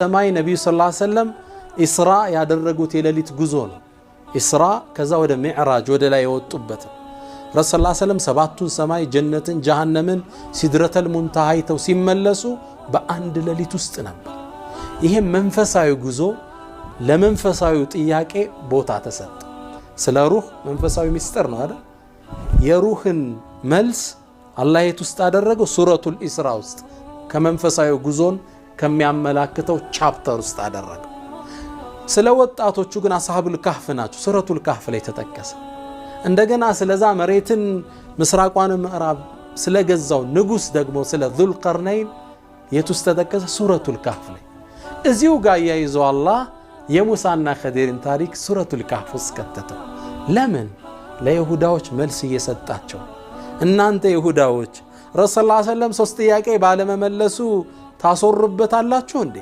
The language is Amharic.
ሰማይ ነብዩ ሰለላሁ ዐለይሂ ወሰለም ኢስራ ያደረጉት የሌሊት ጉዞ ነው። ኢስራ ከዛ ወደ ሚዕራጅ ወደ ላይ የወጡበት ረሱል ሰለላሁ ዐለይሂ ወሰለም ሰባቱን ሰማይ ጀነትን ጀሃነምን ሲድረተል ሙንተሃ አይተው ሲመለሱ በአንድ ሌሊት ውስጥ ነበር። ይሄ መንፈሳዊ ጉዞ ለመንፈሳዊ ጥያቄ ቦታ ተሰጠ። ስለ ሩህ መንፈሳዊ ሚስጥር ነው አይደል? የሩህን መልስ አላህ የት ውስጥ አደረገው? ሱረቱል ኢስራ ውስጥ ከመንፈሳዊ ጉዞን ከሚያመላክተው ቻፕተር ውስጥ አደረገው። ስለ ወጣቶቹ ግን አስሐቡል ካህፍ ናቸው። ሱረቱል ካህፍ ላይ ተጠቀሰ። እንደገና ስለዛ መሬትን ምስራቋን ምዕራብ ስለገዛው ንጉስ ደግሞ ስለ ዙል ቀርነይን የት ውስጥ ተጠቀሰ? ሱረቱል ካህፍ ላይ። እዚሁ ጋር ያይዘው አላህ የሙሳና ኸዲርን ታሪክ ሱረቱል ካህፍ ውስጥ ከተተው። ለምን? ለይሁዳዎች መልስ እየሰጣቸው እናንተ ይሁዳዎች ረሱል ሰለላሁ ዐለይሂ ወሰለም ሶስት ጥያቄ ባለመመለሱ ታሶርበታላችሁ እንዴ?